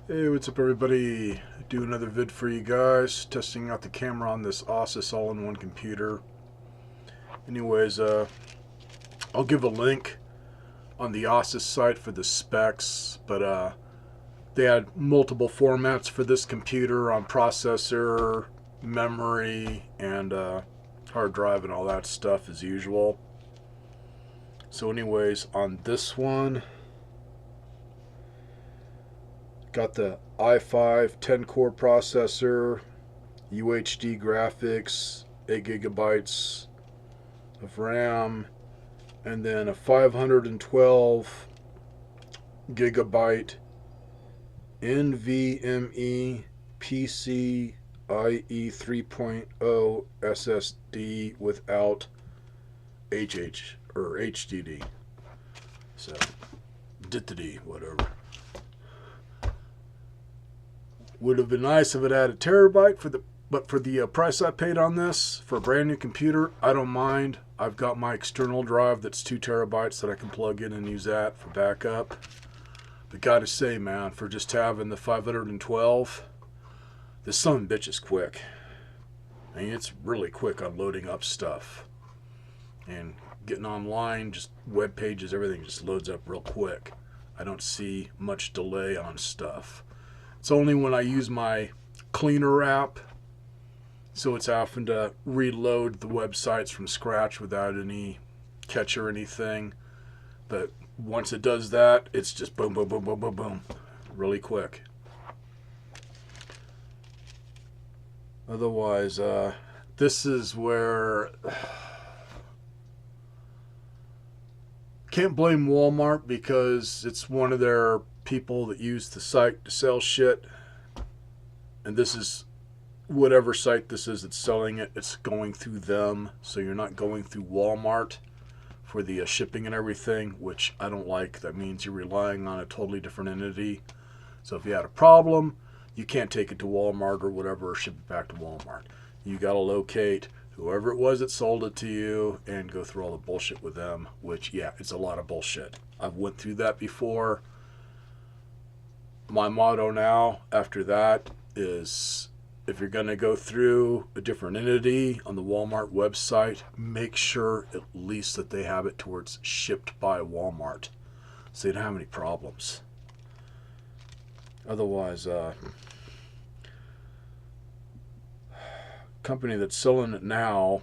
Hey, what's up everybody? Do another vid for you guys, testing out the camera on this Asus all-in-one computer. Anyways, I'll give a link on the Asus site for the specs, but they had multiple formats for this computer on processor, memory, and hard drive and all that stuff as usual. So anyways, on this one, got the i5 10-core processor, UHD graphics, 8 gigabytes of RAM, and then a 512 gigabyte NVMe PCIe 3.0 SSD without HDD. So, DDD, whatever. Would have been nice if it had a terabyte but for the price I paid on this for a brand new computer, I don't mind. I've got my external drive that's 2 terabytes that I can plug in and use that for backup. But gotta say, man, for just having the 512, this son of a bitch is quick. I mean, it's really quick on loading up stuff and getting online. Just web pages, everything just loads up real quick. I don't see much delay on stuff. It's only when I use my cleaner app, so it's having to reload the websites from scratch without any catch or anything. But once it does that, it's just boom, boom, boom, boom, boom, boom, really quick. Otherwise, this is where can't blame Walmart because it's one of their people that use the site to sell shit, and this is whatever site this is that's selling it, it's going through them, so you're not going through Walmart for the shipping and everything, which I don't like. That means you're relying on a totally different entity. So if you had a problem, you can't take it to Walmart or whatever or ship it back to Walmart. You got to locate whoever it was that sold it to you and go through all the bullshit with them, which, yeah, it's a lot of bullshit. I've went through that before. My motto now after that is, if you're going to go through a different entity on the Walmart website, make sure at least that they have it to where it's shipped by Walmart, so you don't have any problems. Otherwise, company that's selling it now,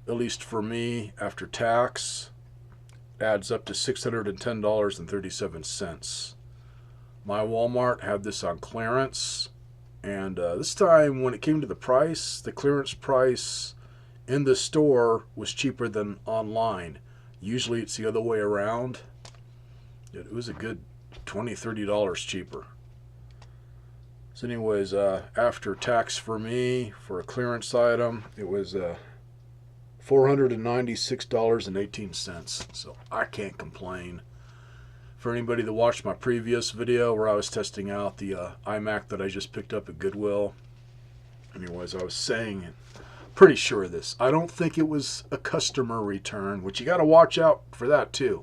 at least for me, after tax, adds up to $610.37. My Walmart had this on clearance, and this time when it came to the price, the clearance price in the store was cheaper than online. Usually it's the other way around. It was a good $20-$30 cheaper. So anyways, after tax for me, for a clearance item, it was $496.18. So I can't complain. For anybody that watched my previous video where I was testing out the iMac that I just picked up at Goodwill, anyways, I was saying it. Pretty sure of this. I don't think it was a customer return, which you got to watch out for that too.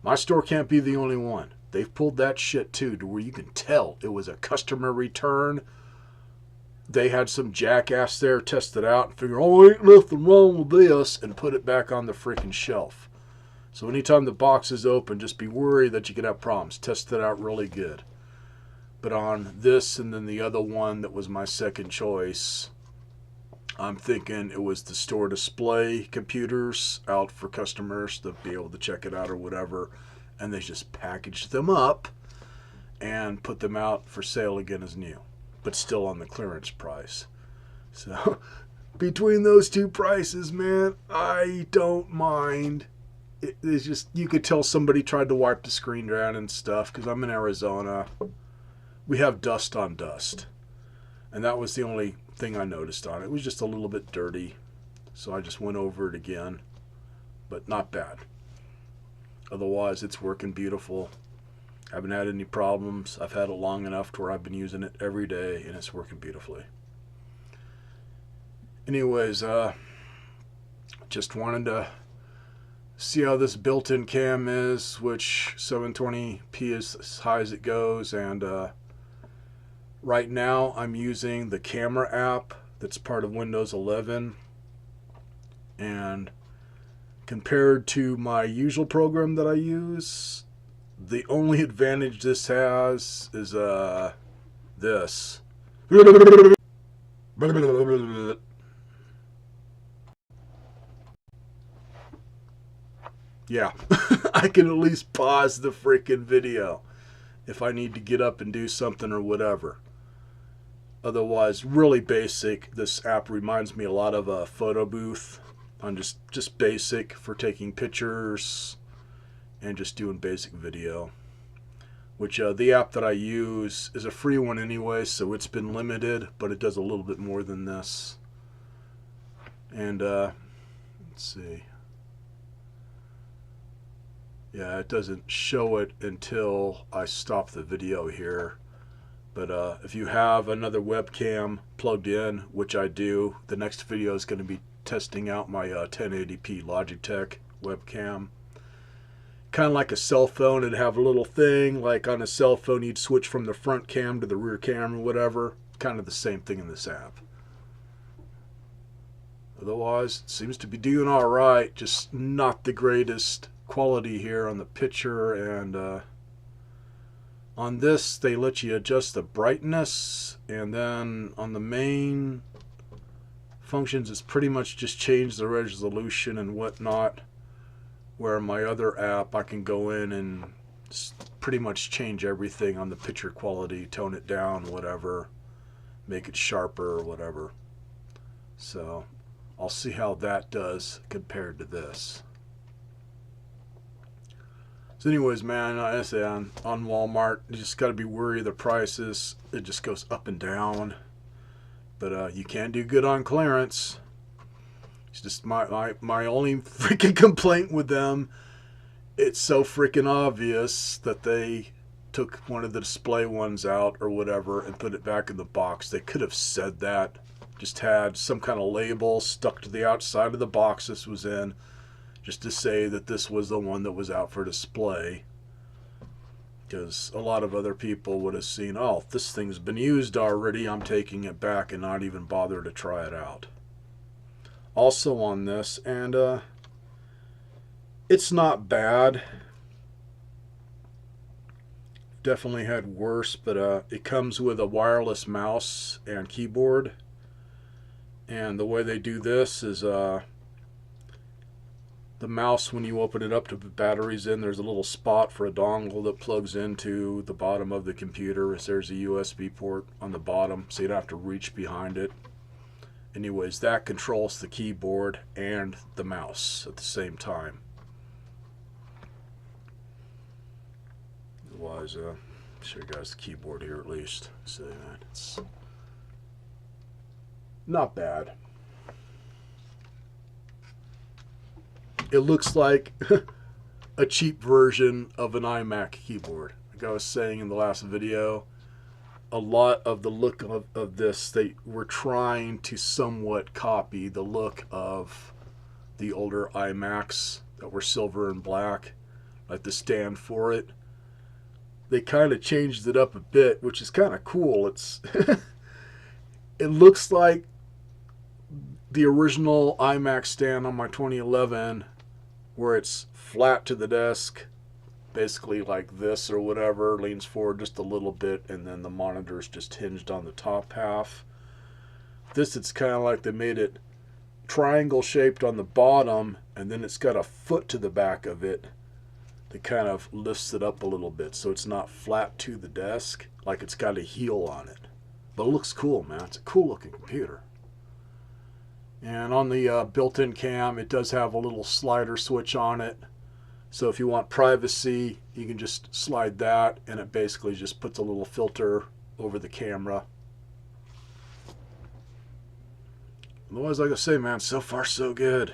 My store can't be the only one. They've pulled that shit too, to where you can tell it was a customer return. They had some jackass there test it out and figure, oh, ain't nothing wrong with this, and put it back on the freaking shelf. So anytime the box is open, just be worried that you could have problems. Test it out really good. But on this and then the other one that was my second choice, I'm thinking it was the store display computers out for customers to be able to check it out or whatever. And they just packaged them up and put them out for sale again as new, but still on the clearance price. So between those two prices, man, I don't mind. It's just, you could tell somebody tried to wipe the screen down and stuff, because I'm in Arizona. We have dust on dust. And that was the only thing I noticed on it. It was just a little bit dirty. So I just went over it again. But not bad. Otherwise, it's working beautiful. I haven't had any problems. I've had it long enough to where I've been using it every day, and it's working beautifully. Anyways, just wanted to See how this built-in cam is, which 720p is as high as it goes, and right now I'm using the camera app that's part of Windows 11, and compared to my usual program that I use, the only advantage this has is this. Yeah, I can at least pause the freaking video if I need to get up and do something or whatever. Otherwise, really basic. This app reminds me a lot of a photo booth. On just basic for taking pictures and just doing basic video. Which the app that I use is a free one anyway, so it's been limited, but it does a little bit more than this. And let's see. Yeah, it doesn't show it until I stop the video here. But if you have another webcam plugged in, which I do, the next video is going to be testing out my 1080p Logitech webcam. Kind of like a cell phone, it'd have a little thing, like on a cell phone you'd switch from the front cam to the rear cam or whatever. Kind of the same thing in this app. Otherwise, it seems to be doing alright, just not the greatest quality here on the picture, and on this they let you adjust the brightness, and then on the main functions it's pretty much just change the resolution and whatnot, where my other app I can go in and pretty much change everything on the picture quality, tone it down, whatever, make it sharper or whatever. So I'll see how that does compared to this. So anyways, man, I say on Walmart, you just got to be wary of the prices. It just goes up and down. But you can do good on clearance. It's just my only freaking complaint with them. It's so freaking obvious that they took one of the display ones out or whatever and put it back in the box. They could have said that. Just had some kind of label stuck to the outside of the box this was in, just to say that this was the one that was out for display. Because a lot of other people would have seen, oh, this thing's been used already, I'm taking it back, and not even bother to try it out. Also on this, and it's not bad. Definitely had worse, but it comes with a wireless mouse and keyboard. And the way they do this is the mouse, when you open it up to put batteries in, there's a little spot for a dongle that plugs into the bottom of the computer. There's a USB port on the bottom, so you don't have to reach behind it. Anyways, that controls the keyboard and the mouse at the same time. Otherwise, I'll show you guys the keyboard here at least. So it's not bad. It looks like a cheap version of an iMac keyboard. Like I was saying in the last video, a lot of the look of this, they were trying to somewhat copy the look of the older iMacs that were silver and black, like the stand for it. They kind of changed it up a bit, which is kind of cool. It's it looks like the original iMac stand on my 2011, where it's flat to the desk, basically like this or whatever, leans forward just a little bit, and then the monitor's just hinged on the top half. This, it's kind of like they made it triangle shaped on the bottom, and then it's got a foot to the back of it that kind of lifts it up a little bit, so it's not flat to the desk, like it's got a heel on it. But it looks cool, man. It's a cool looking computer. And on the built-in cam, it does have a little slider switch on it. So if you want privacy, you can just slide that, and it basically just puts a little filter over the camera. Otherwise, like I say, man, so far so good.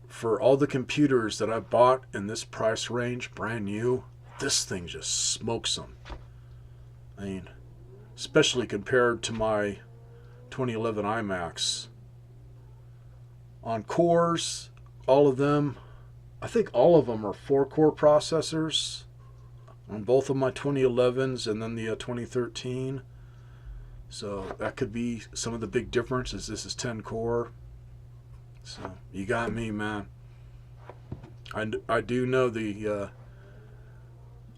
For all the computers that I bought in this price range, brand new, this thing just smokes them. I mean, especially compared to my 2011 iMacs. On cores, all of them, I think all of them are 4-core processors on both of my 2011s and then the 2013. So that could be some of the big differences. This is 10-core. So you got me, man. I do know the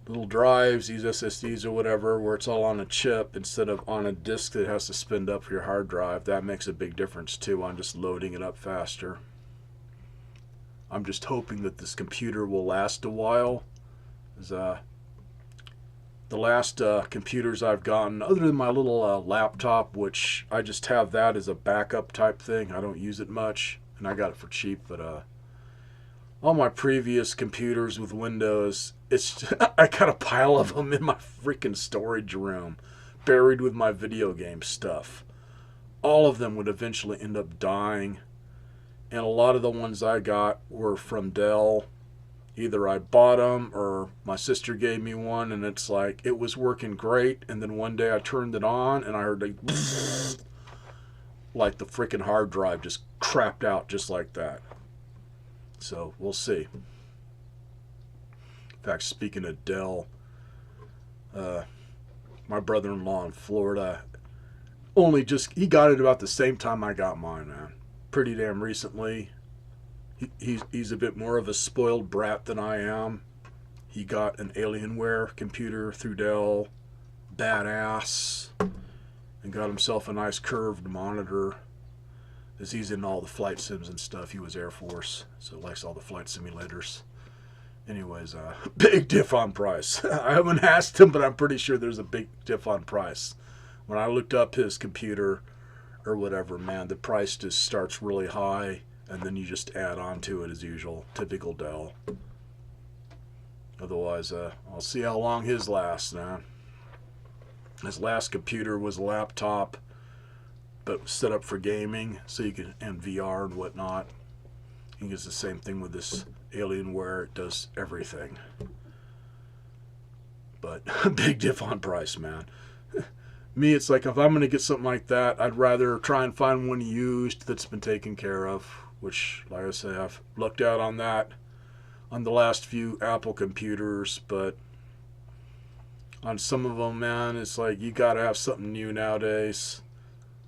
little drives, these SSDs or whatever, where it's all on a chip instead of on a disk that has to spin up for your hard drive. That makes a big difference too on just loading it up faster. I'm just hoping that this computer will last a while. The last computers I've gotten, other than my little laptop, which I just have that as a backup type thing. I don't use it much, and I got it for cheap, but all my previous computers with Windows, it's I got a pile of them in my freaking storage room, buried with my video game stuff. All of them would eventually end up dying, and a lot of the ones I got were from Dell. Either I bought them or my sister gave me one, and it's like it was working great, and then one day I turned it on and I heard like the freaking hard drive just crapped out just like that. So we'll see. In fact, speaking of Dell, my brother-in-law in Florida he got it about the same time I got mine, man. Pretty damn recently. He's a bit more of a spoiled brat than I am. He got an Alienware computer through Dell, badass, and got himself a nice curved monitor. As he's in all the flight sims and stuff. He was Air Force, so likes all the flight simulators. Anyways, big diff on price. I haven't asked him, but I'm pretty sure there's a big diff on price. When I looked up his computer or whatever, man, the price just starts really high, and then you just add on to it as usual. Typical Dell. Otherwise, I'll see how long his lasts, man. His last computer was a laptop, but set up for gaming, so you can, and VR and whatnot. I think it's the same thing with this Alienware. It does everything. But big diff on price, man. Me, it's like if I'm going to get something like that, I'd rather try and find one used that's been taken care of, which, like I say, I've lucked out on that on the last few Apple computers, but on some of them, man, it's like you got to have something new nowadays.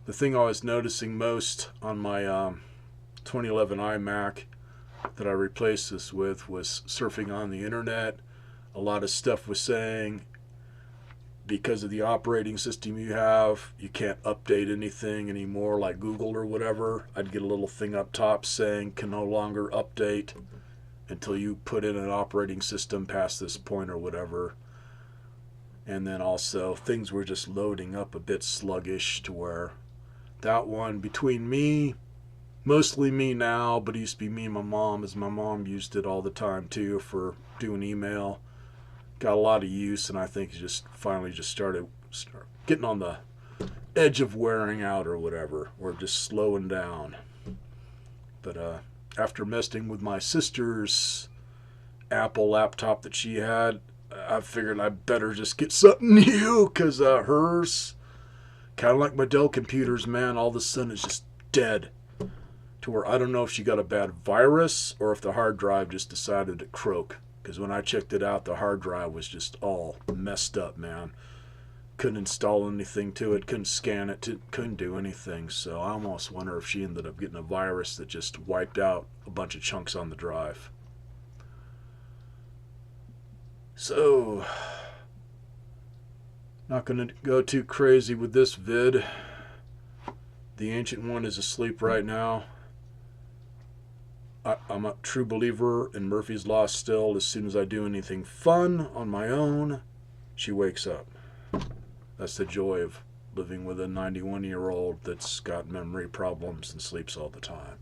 The thing I was noticing most on my 2011 iMac that I replaced this with was surfing on the internet. A lot of stuff was saying because of the operating system you have, you can't update anything anymore like Google or whatever. I'd get a little thing up top saying can no longer update until you put in an operating system past this point or whatever. And then also things were just loading up a bit sluggish to where that one, between me, mostly me now, but it used to be me and my mom, as my mom used it all the time too for doing email. Got a lot of use, and I think it just finally just started getting on the edge of wearing out or whatever, or just slowing down. But after messing with my sister's Apple laptop that she had, I figured I'd better just get something new, because hers, kind of like my Dell computers, man, all of a sudden it's just dead. To where I don't know if she got a bad virus or if the hard drive just decided to croak. Because when I checked it out, the hard drive was just all messed up, man. Couldn't install anything to it, couldn't scan it, couldn't do anything. So I almost wonder if she ended up getting a virus that just wiped out a bunch of chunks on the drive. So, not going to go too crazy with this vid. The Ancient One is asleep right now. I'm a true believer in Murphy's Law still. As soon as I do anything fun on my own, she wakes up. That's the joy of living with a 91-year-old that's got memory problems and sleeps all the time.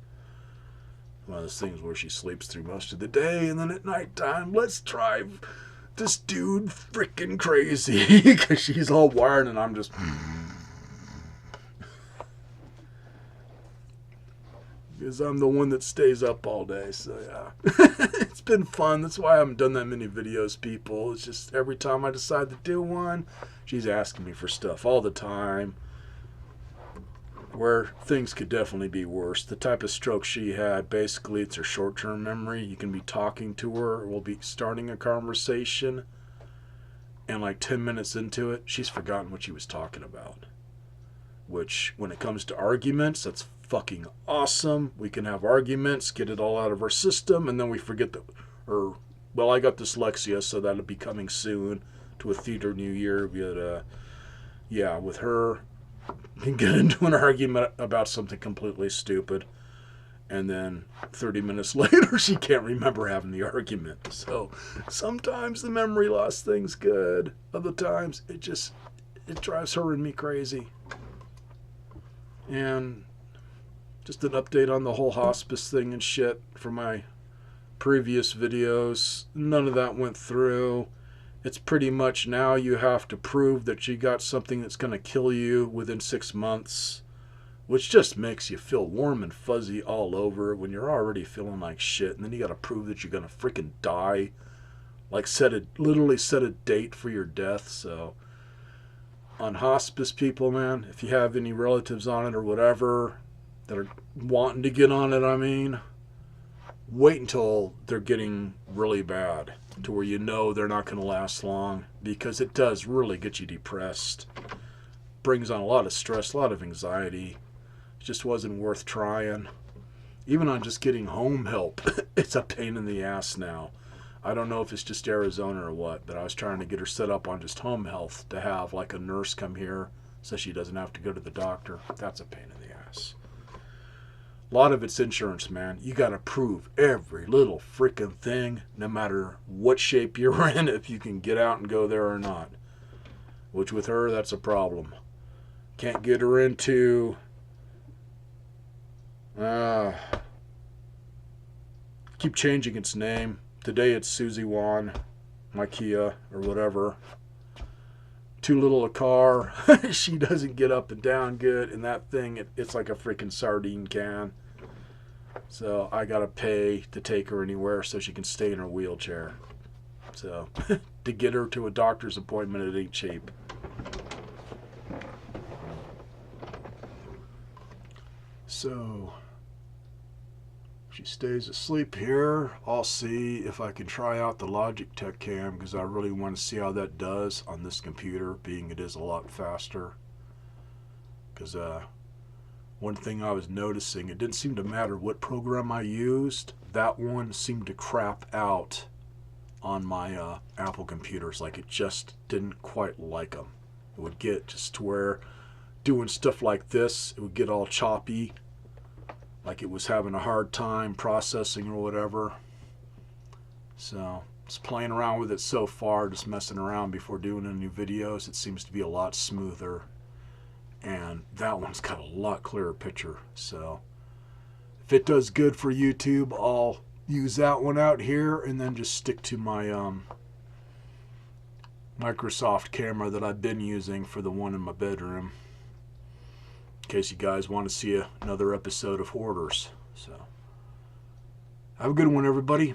One of those things where she sleeps through most of the day, and then at nighttime, let's drive this dude freaking crazy because she's all wired and I'm just... because I'm the one that stays up all day, so yeah. It's been fun. That's why I haven't done that many videos, people. It's just every time I decide to do one, she's asking me for stuff all the time. where things could definitely be worse. The type of stroke she had, basically it's her short-term memory. You can be talking to her, we'll be starting a conversation, and like 10 minutes into it, she's forgotten what she was talking about. Which, when it comes to arguments, that's fucking awesome. We can have arguments, get it all out of our system, and then we forget that, or, well, I got dyslexia, so that'll be coming soon to a theater New Year. But, yeah, with her, can get into an argument about something completely stupid, and then 30 minutes later she can't remember having the argument. So sometimes the memory loss thing's good, other times it drives her and me crazy. And just an update on the whole hospice thing and shit from my previous videos. None of that went through. It's pretty much now you have to prove that you got something that's going to kill you within 6 months, which just makes you feel warm and fuzzy all over when you're already feeling like shit, and then you got to prove that you're going to freaking die. Like literally set a date for your death. So on hospice, people, man, if you have any relatives on it or whatever that are wanting to get on it, I mean, wait until they're getting really bad, to where you know they're not going to last long, because it does really get you depressed. Brings on a lot of stress, a lot of anxiety. It just wasn't worth trying. Even on just getting home help, it's a pain in the ass now. I don't know if it's just Arizona or what, but I was trying to get her set up on just home health to have like a nurse come here so she doesn't have to go to the doctor. That's a pain in the ass. A lot of it's insurance, man. You got to prove every little freaking thing, no matter what shape you're in, if you can get out and go there or not. Which with her, that's a problem. Can't get her into keep changing its name. Today it's Susie Wan, my Kia, or whatever. Too little a car. She doesn't get up and down good, and that thing, it's like a freaking sardine can. So I gotta pay to take her anywhere so she can stay in her wheelchair. So to get her to a doctor's appointment, it ain't cheap. So she stays asleep here. I'll see if I can try out the Logitech cam, because I really want to see how that does on this computer, being it is a lot faster. Because one thing I was noticing, it didn't seem to matter what program I used. That one seemed to crap out on my Apple computers. Like, it just didn't quite like them. It would get just to where doing stuff like this, it would get all choppy, like it was having a hard time processing or whatever. So just playing around with it so far, just messing around before doing any videos. It seems to be a lot smoother, and that one's got a lot clearer picture. So if it does good for YouTube, I'll use that one out here, and then just stick to my Microsoft camera that I've been using for the one in my bedroom, in case you guys want to see another episode of Hoarders. So have a good one, everybody.